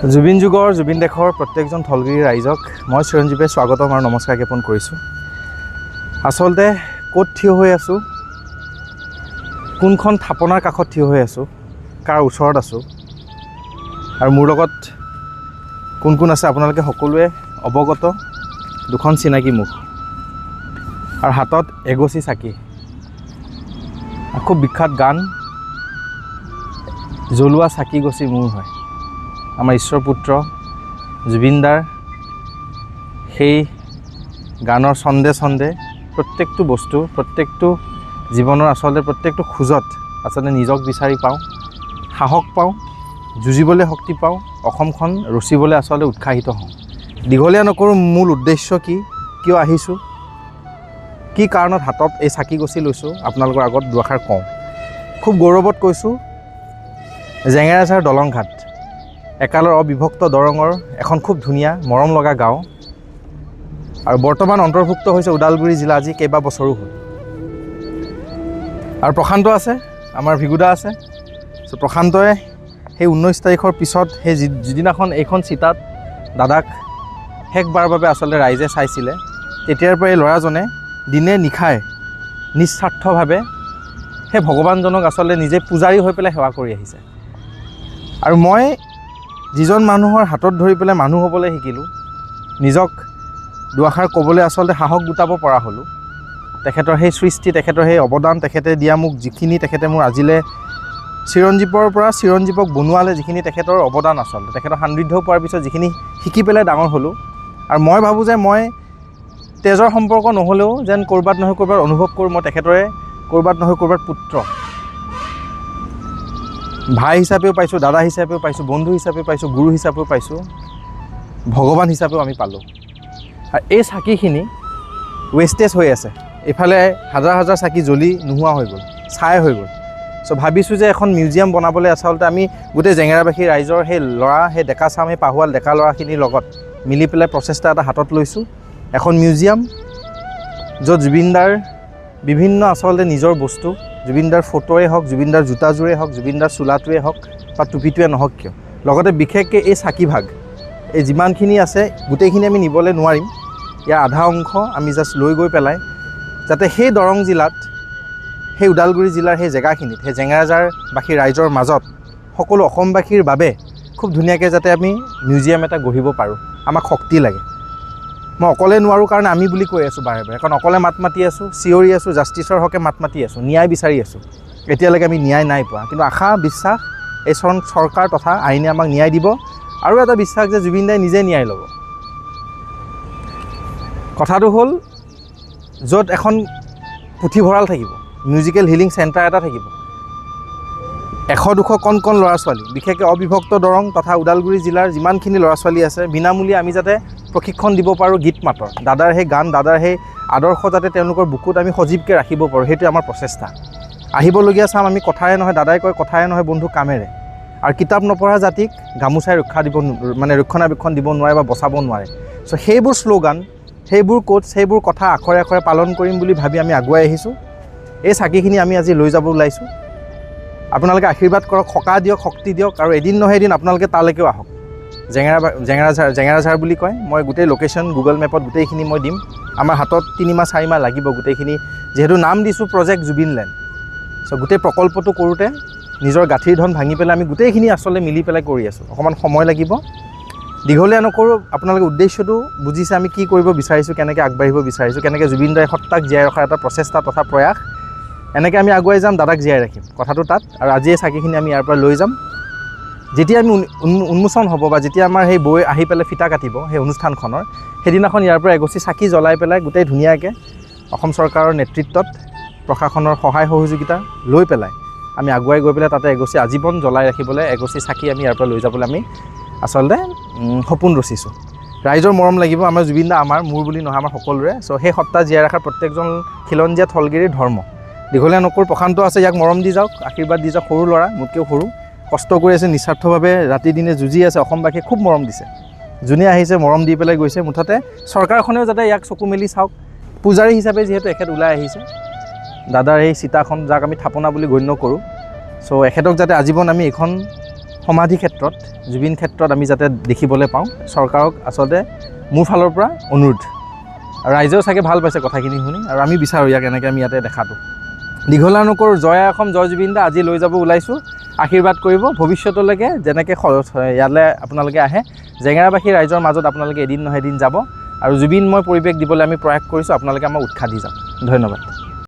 জুবিন যুগৰ জুবিন দেশৰ প্ৰত্যেকজন থলগিৰি ৰাইজক মই চিৰঞ্জীৱে স্বাগতম আৰু নমস্কাৰ জ্ঞাপন কৰিছোঁ। আচলতে ক'ত থিয় হৈ আছোঁ, কোনখন থাপনাৰ কাষত থিয় হৈ আছোঁ, কাৰ ওচৰত আছোঁ আৰু মোৰ লগত কোন কোন আছে আপোনালোকে সকলোৱে অৱগত। দুখন চিনাকি মুখ আৰু হাতত এগচি চাকি, খুব বিখ্যাত গান জ্বলোৱা চাকি গছি মোৰ হয়। আমাৰ ঈশ্বৰ পুত্ৰ জুবিনদাৰ সেই গানৰ ছন্দে ছন্দে প্ৰত্যেকটো বস্তু, প্ৰত্যেকটো জীৱনৰ আচলতে প্ৰত্যেকটো খোজত আচলতে নিজক বিচাৰি পাওঁ, সাহস পাওঁ, যুঁজিবলৈ শক্তি পাওঁ, অসমখন ৰচিবলৈ আচলতে উৎসাহিত হওঁ। দীঘলীয়া নকৰোঁ, মূল উদ্দেশ্য কি, কিয় আহিছোঁ, কি কাৰণত হাতত এই চাকি গছি লৈছোঁ আপোনালোকৰ আগত দুআষাৰ কওঁ। খুব গৌৰৱত কৈছোঁ, জেঙেৰাঝাৰ দলং ঘাট একালৰ অবিভক্ত দৰঙৰ এখন খুব ধুনীয়া মৰম লগা গাঁও আৰু বৰ্তমান অন্তৰ্ভুক্ত হৈছে ওদালগুৰি জিলা আজি কেইবা বছৰো হ'ল। আৰু প্ৰশান্ত আছে, আমাৰ ভিগুদা আছে। চ' প্ৰশান্তই সেই 19 তাৰিখৰ পিছত সেই যিদিনাখন এইখন চিতাত দাদাক শেষবাৰৰ বাবে আচলতে ৰাইজে চাইছিলে, তেতিয়াৰ পৰা এই ল'ৰাজনে দিনে নিশাই নিস্বাৰ্থভাৱে সেই ভগৱানজনক আচলতে নিজে পূজাৰী হৈ পেলাই সেৱা কৰি আহিছে। আৰু মই যিজন মানুহৰ হাতত ধৰি পেলাই মানুহ হ'বলৈ শিকিলোঁ, নিজক দুআষাৰ ক'বলৈ আচলতে সাহস গোটাব পৰা হ'লোঁ। তেখেতৰ সেই সৃষ্টি, তেখেতৰ সেই অৱদান, তেখেতে দিয়া মোক যিখিনি, তেখেতে মোৰ আজিলৈ চিৰঞ্জীৱৰ পৰা চিৰঞ্জীৱক বনোৱালে যিখিনি তেখেতৰ অৱদান, আচলতে তেখেতৰ সান্নিধ্য পোৱাৰ পিছত যিখিনি শিকি পেলাই ডাঙৰ হ'লোঁ। আৰু মই ভাবোঁ যে মই তেজৰ সম্পৰ্ক নহ'লেও যেন ক'ৰবাত নহয় ক'ৰবাত অনুভৱ কৰোঁ মই তেখেতৰে ক'ৰবাত নহয় ক'ৰবাত পুত্ৰ। ভাই হিচাপেও পাইছোঁ, দাদা হিচাপেও পাইছোঁ, বন্ধু হিচাপেও পাইছোঁ, গুৰু হিচাপেও পাইছোঁ, ভগৱান হিচাপেও আমি পালোঁ। আৰু এই চাকিখিনি ৱেষ্টেজ হৈ আছে, এইফালে হাজাৰ হাজাৰ চাকি জ্বলি নোহোৱা হৈ গ'ল, ছাই হৈ গ'ল। চ' ভাবিছোঁ যে এখন মিউজিয়াম বনাবলৈ আচলতে আমি গোটেই জেঙেৰাবাসী ৰাইজৰ সেই ল'ৰা, সেই ডেকা চাম, সেই পাহুৱাল ডেকা ল'ৰাখিনিৰ লগত মিলি পেলাই প্ৰচেষ্টা এটা হাতত লৈছোঁ। এখন মিউজিয়াম য'ত জুবিনদাৰ বিভিন্ন আচলতে নিজৰ বস্তু, জুবিনদাৰ ফটোৱে হওক, জুবিনদাৰ জোতাযোৰে হওক, জুবিনদাৰ চোলাটোৱে হওক বা টুপিটোৱে নহওক কিয়, লগতে বিশেষকৈ এই চাকিভাগ, এই যিমানখিনি আছে গোটেইখিনি আমি নিবলৈ নোৱাৰিম। ইয়াৰ আধা অংশ আমি জাষ্ট লৈ গৈ পেলাই যাতে সেই দৰং জিলাত, সেই ওদালগুৰি জিলাৰ সেই জেগাখিনিত, সেই জেঙেৰাঝাৰবাসী ৰাইজৰ মাজত সকলো অসমবাসীৰ বাবে খুব ধুনীয়াকৈ যাতে আমি মিউজিয়াম এটা গঢ়িব পাৰোঁ। আমাক শক্তি লাগে। মই অকলে নোৱাৰোঁ কাৰণে আমি বুলি কৈ আছোঁ বাৰে বাৰে, কাৰণ অকলে মাত মাতি আছোঁ, চিঞৰি আছোঁ, জাষ্টিছৰ হকে মাত মাতি আছোঁ, ন্যায় বিচাৰি আছোঁ। এতিয়ালৈকে আমি ন্যায় নাই পোৱা, কিন্তু আশা বিশ্বাস এই চৰকাৰ তথা আইনে আমাক ন্যায় দিব। আৰু এটা বিশ্বাস যে জুবিন দাই নিজে ন্যায় ল'ব। কথাটো হ'ল, য'ত এখন পুথিভঁৰাল থাকিব, মিউজিকেল হিলিং চেণ্টাৰ এটা থাকিব, 100-200 কণ ল'ৰা ছোৱালী, বিশেষকৈ অবিভক্ত দৰং তথা ওদালগুৰি জিলাৰ যিমানখিনি ল'ৰা ছোৱালী আছে, বিনামূলীয়া আমি যাতে প্ৰশিক্ষণ দিব পাৰোঁ গীত মাতৰ, দাদাৰ সেই গান, দাদাৰ সেই আদৰ্শ যাতে তেওঁলোকৰ বুকুত আমি সজীৱকৈ ৰাখিব পাৰোঁ, সেইটোৱে আমাৰ প্ৰচেষ্টা। আহিবলগীয়া চাম আমি কথাৰে নহয়, দাদাই কয় কথাৰে নহয় বন্ধু কামেৰে। আৰু কিতাপ নপঢ়া জাতিক গামোচাই ৰক্ষণাবেক্ষণ দিব নোৱাৰে বা বচাব নোৱাৰে। চ' সেইবোৰ শ্লোগান, সেইবোৰ কোট, সেইবোৰ কথা আখৰে আখৰে পালন কৰিম বুলি ভাবি আমি আগুৱাই আহিছোঁ। এই চাকিখিনি আমি আজি লৈ যাব ওলাইছোঁ। আপোনালোকে আশীৰ্বাদ কৰক, সকাহ দিয়ক, শক্তি দিয়ক, আৰু এদিন নহয় এদিন আপোনালোকে তালৈকেও আহক। জেঙেৰাঝাৰ বুলি কয়, মই গোটেই লোকেশ্যন গুগল মেপত গোটেইখিনি মই দিম। আমাৰ হাতত 3 মাহ 4 মাহ লাগিব গোটেইখিনি, যিহেতু নাম দিছোঁ প্ৰজেক্ট জুবিনলেণ্ড। চ' গোটেই প্ৰকল্পটো কৰোঁতে নিজৰ গাঁঠিৰ ধন ভাঙি পেলাই আমি গোটেইখিনি আচলতে মিলি পেলাই কৰি আছোঁ। অকণমান সময় লাগিব, দীঘলীয়া নকৰোঁ। আপোনালোকে উদ্দেশ্যটো বুজিছে, আমি কি কৰিব বিচাৰিছোঁ, কেনেকৈ আগবাঢ়িব বিচাৰিছোঁ, কেনেকৈ জুবিন দাৰ সত্তাক জীয়াই ৰখাৰ এটা প্ৰচেষ্টা তথা প্ৰয়াস। এনেকৈ আমি আগুৱাই যাম, দাদাক জীয়াই ৰাখিম, কথাটো তাত। আৰু আজি এই চাকিখিনি আমি ইয়াৰ পৰা লৈ যাম। যেতিয়া আমি উন্মোচন হ'ব বা যেতিয়া আমাৰ সেই বৈ আহি পেলাই ফিতা কাটিব সেই অনুষ্ঠানখনৰ, সেইদিনাখন ইয়াৰ পৰা এগচি চাকি জ্বলাই পেলাই গোটেই ধুনীয়াকৈ অসম চৰকাৰৰ নেতৃত্বত প্ৰশাসনৰ সহায় সহযোগিতা লৈ পেলাই আমি আগুৱাই গৈ পেলাই তাতে এগচি আজীৱন জ্বলাই ৰাখিবলৈ এগচি চাকি আমি ইয়াৰ পৰা লৈ যাবলৈ আমি আচলতে সপোন ৰচিছোঁ। ৰাইজৰ মৰম লাগিব, আমাৰ জুবিন দা আমাৰ, মোৰ বুলি নহয়, আমাৰ সকলোৰে। চ' সেই সত্তা জীয়াই ৰখাৰ প্ৰত্যেকজন খিলঞ্জীয়া থলগিৰিৰ ধৰ্ম। দীঘলীয়া নকৰোঁ, প্ৰশান্ত আছে, ইয়াক মৰম দি যাওক, আশীৰ্বাদ দি যাওক। সৰু ল'ৰা, মোতকৈও সৰু, কষ্ট কৰি আছে, নিস্বাৰ্থভাৱে ৰাতি দিনে যুঁজি আছে। অসমবাসীয়ে খুব মৰম দিছে, যোনে আহিছে মৰম দি পেলাই গৈছে। মুঠতে চৰকাৰখনেও যাতে ইয়াক চকু মেলি চাওক। পূজাৰী হিচাপে যিহেতু এখেত ওলাই আহিছে, দাদাৰ এই চিতাখন যাক আমি থাপনা বুলি গণ্য কৰোঁ, চ' এখেতক যাতে আজীৱন আমি এইখন সমাধি ক্ষেত্ৰত জুবিন ক্ষেত্ৰত আমি যাতে দেখিবলৈ পাওঁ চৰকাৰক আচলতে মোৰ ফালৰ পৰা অনুৰোধ আৰু ৰাইজেও চাগে ভাল পাইছে কথাখিনি শুনি আৰু আমি বিচাৰোঁ ইয়াক এনেকৈ আমি ইয়াতে দেখাটো দীঘলা নকৰোঁ জয় অসম জয় জুবিন দা আজি লৈ যাব ওলাইছোঁ আশীৰ্বাদ কৰিব ভৱিষ্যতলৈকে যেনেকৈ ইয়ালৈ আপোনালোকে আহে জেঙেৰাবাসী ৰাইজৰ মাজত আপোনালোকে এদিন নহয় এদিন যাব আৰু জুবিনময় পৰিৱেশ দিবলৈ আমি প্ৰয়াস কৰিছোঁ আপোনালোকে আমাক উৎসাহ দি যাওক ধন্যবাদ